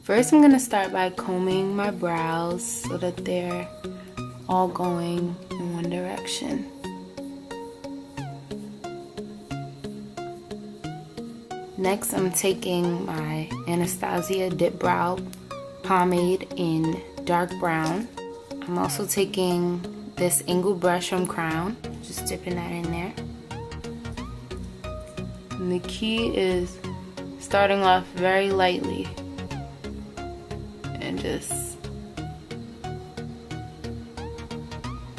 First, I'm gonna start by combing my brows so that they're all going in one direction. Next, I'm taking my Anastasia Dipbrow Pomade in dark brown. I'm also taking this angled brush from Crown, just dipping that in there. And the key is starting off very lightly and just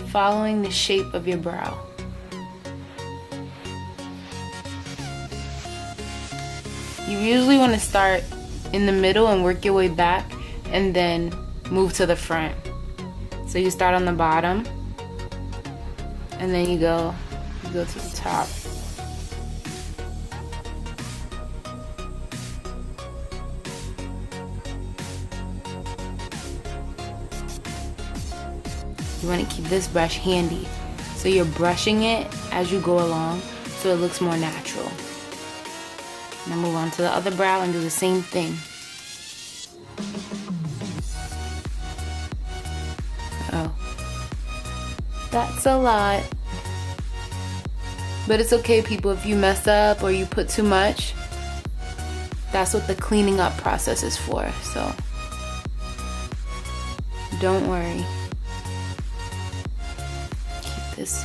following the shape of your brow. You usually want to start in the middle and work your way back and then move to the front. So you start on the bottom and then you go to the top. You want to keep this brush handy, so you're brushing it as you go along so it looks more natural. Now move on to the other brow and do the same thing. Oh, that's a lot. But it's okay, people, if you mess up or you put too much. That's what the cleaning up process is for, so don't worry. Keep this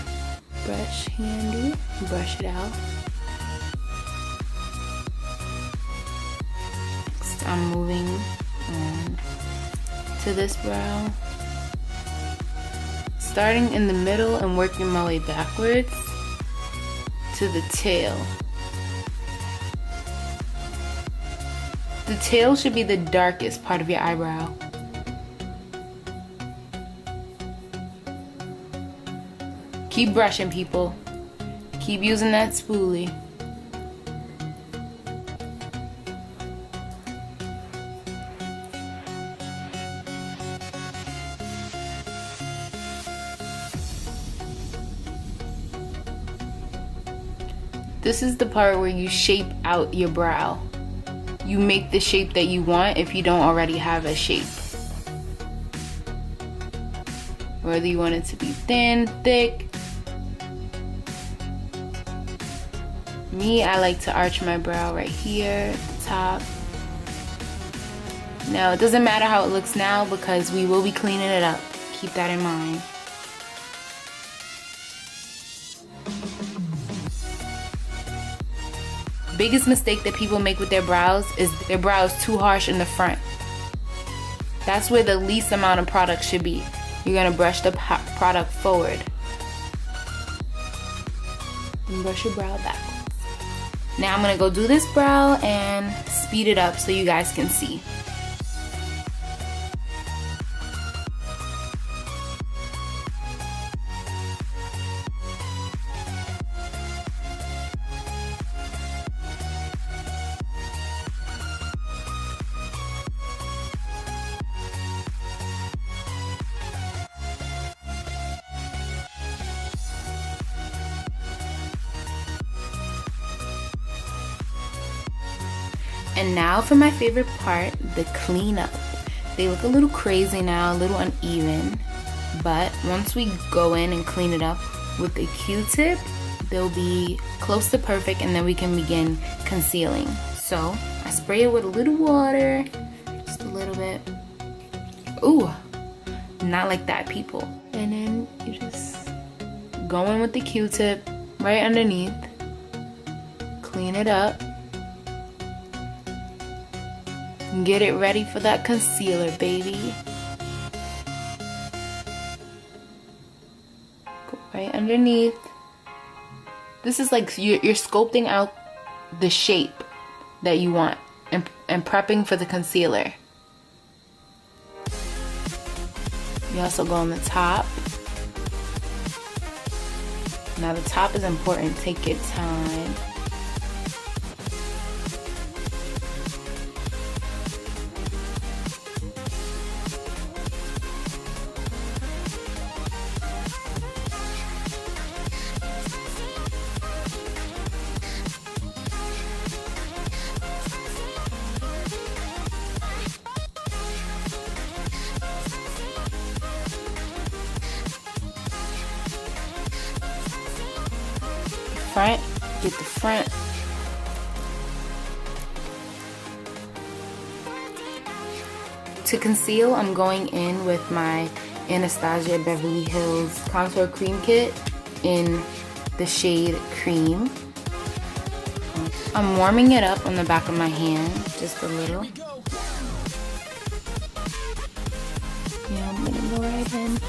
brush handy, brush it out. Next, I'm moving on to this brow. Starting in the middle and working my way backwards to the tail. The tail should be the darkest part of your eyebrow. Keep brushing, people. Keep using that spoolie. This is the part where you shape out your brow. You make the shape that you want if you don't already have a shape. Whether you want it to be thin, thick. Me, I like to arch my brow right here at the top. Now, it doesn't matter how it looks now because we will be cleaning it up. Keep that in mind. Biggest mistake that people make with their brows is their brows too harsh in the front. That's where the least amount of product should be. You're gonna brush the product forward. And brush your brow backwards. Now I'm gonna go do this brow and speed it up so you guys can see. And now for my favorite part, the cleanup. They look a little crazy now, a little uneven, but once we go in and clean it up with a Q-tip, they'll be close to perfect and then we can begin concealing. So I spray it with a little water, just a little bit. Ooh, not like that, people. And then you just go in with the Q-tip right underneath, clean it up. Get it ready for that concealer, baby. Go right underneath. This is like you're sculpting out the shape that you want and prepping for the concealer. You also go on the top. Now the top is important. Take your time. front. Get the front. To conceal, I'm going in with my Anastasia Beverly Hills Contour Cream Kit in the shade Cream. I'm warming it up on the back of my hand, just a little. Yeah, I'm gonna go right in.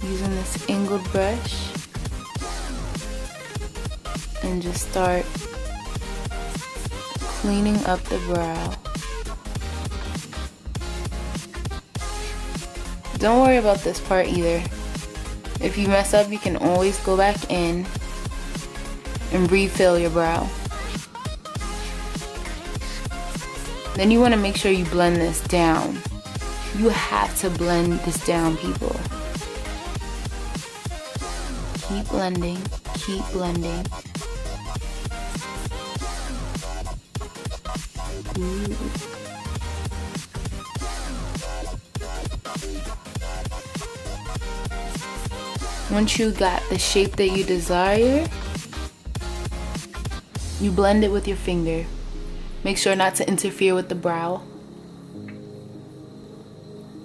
Using this angled brush. And just start cleaning up the brow. Don't worry about this part either. If you mess up, you can always go back in and refill your brow. Then you want to make sure you blend this down. You have to blend this down, people. Keep blending, keep blending. Ooh. Once you got the shape that you desire, you blend it with your finger. Make sure not to interfere with the brow.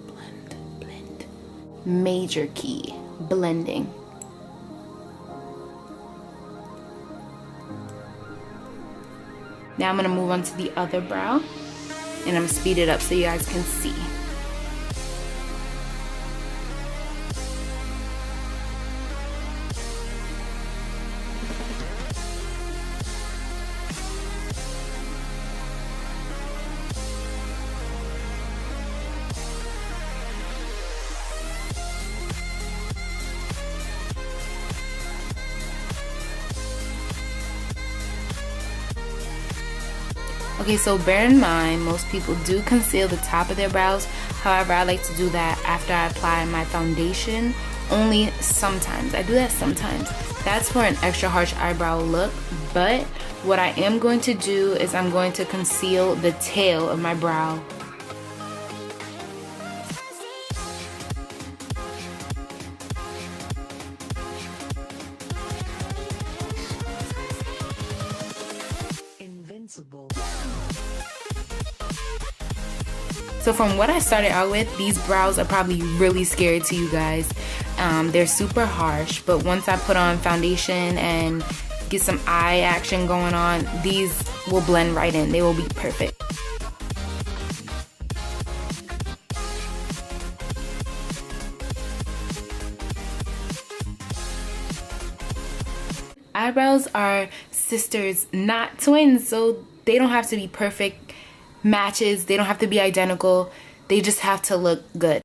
Blend, blend. Major key, blending. Now I'm gonna move on to the other brow, and I'm gonna speed it up so you guys can see. Okay, so bear in mind, most people do conceal the top of their brows. However, I like to do that after I apply my foundation. Only sometimes. I do that sometimes. That's for an extra harsh eyebrow look. But what I am going to do is I'm going to conceal the tail of my brow. So from what I started out with, these brows are probably really scary to you guys. They're super harsh, but once I put on foundation and get some eye action going on, these will blend right in. They will be perfect. Eyebrows are sisters, not twins, so they don't have to be perfect matches. They don't have to be identical. They just have to look good.